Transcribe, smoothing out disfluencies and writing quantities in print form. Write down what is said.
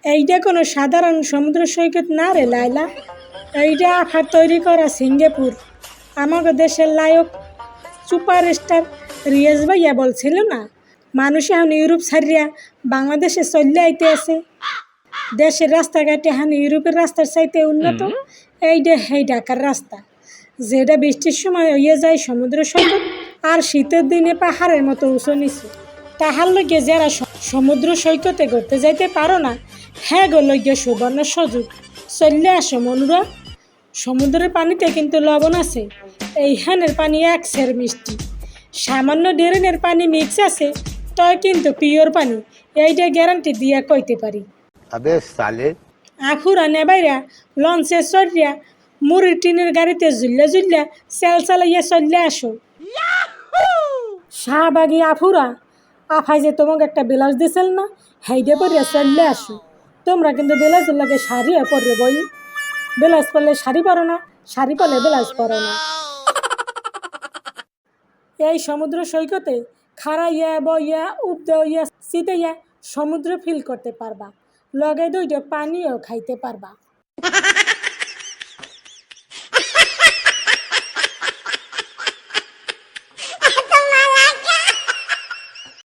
এইটা কোনো সাধারণ সমুদ্র সৈকত না রে লাইলা, এইটা আফার তৈরি করা সিঙ্গাপুর। আমাদের দেশের লায়ক সুপারস্টার রিয়াজ ভাইয়া বলছিল না, মানুষ এখন ইউরোপ ছাড়িয়া বাংলাদেশে চলে আইতে আছে। দেশের রাস্তাঘাটে এখন ইউরোপের রাস্তার চাইতে উন্নত। এইটা এই ঢাকার রাস্তা, যেটা বৃষ্টির সময় হইয়া যায় সমুদ্র সৈকত, আর শীতের দিনে পাহাড়ের মতো উঁচু নিচু। তাহার লইগে যারা সমুদ্র সৈকতে ঘুরতে যাইতে পারো না, হ্যাঁ গো লইগে সুবর্ণ সুযোগ, চললে আসো মনুরা। সমুদ্রের পানিতে কিন্তু লবণ আছে, এইখানের পানি এক সের মিষ্টি। সামান্য ড্রেনের পানি মিক্স আছে, তয় কিন্তু পিওর পানি, এইটা গ্যারান্টি দিয়া কইতে পারি। अबे साले আখুরা নেবাইরা লঞ্চে চড়িয়া মুড়ির টিনের গাড়িতে ঝুল্লা ঝুল্লা সেল চালাইয়া চললে আসো। শাহবাগি আফুরা, আফাই যে তোমাকে একটা ব্লাউজ দিছিল না, হাইডে পরিয়া চললে আসো। তোমরা কিন্তু ব্লাউজের লাগে শাড়ি পরে বই, ব্লাউজ পরলে শাড়ি পরো না, শাড়ি পরলে ব্লাউজ পরো না। এই সমুদ্র সৈকতে খাড়াইয়া বইয়া উবদাইয়া শীতাইয়া সমুদ্র ফিল করতে পারবা, লগে দুইটা পানিও খাইতে পারবা।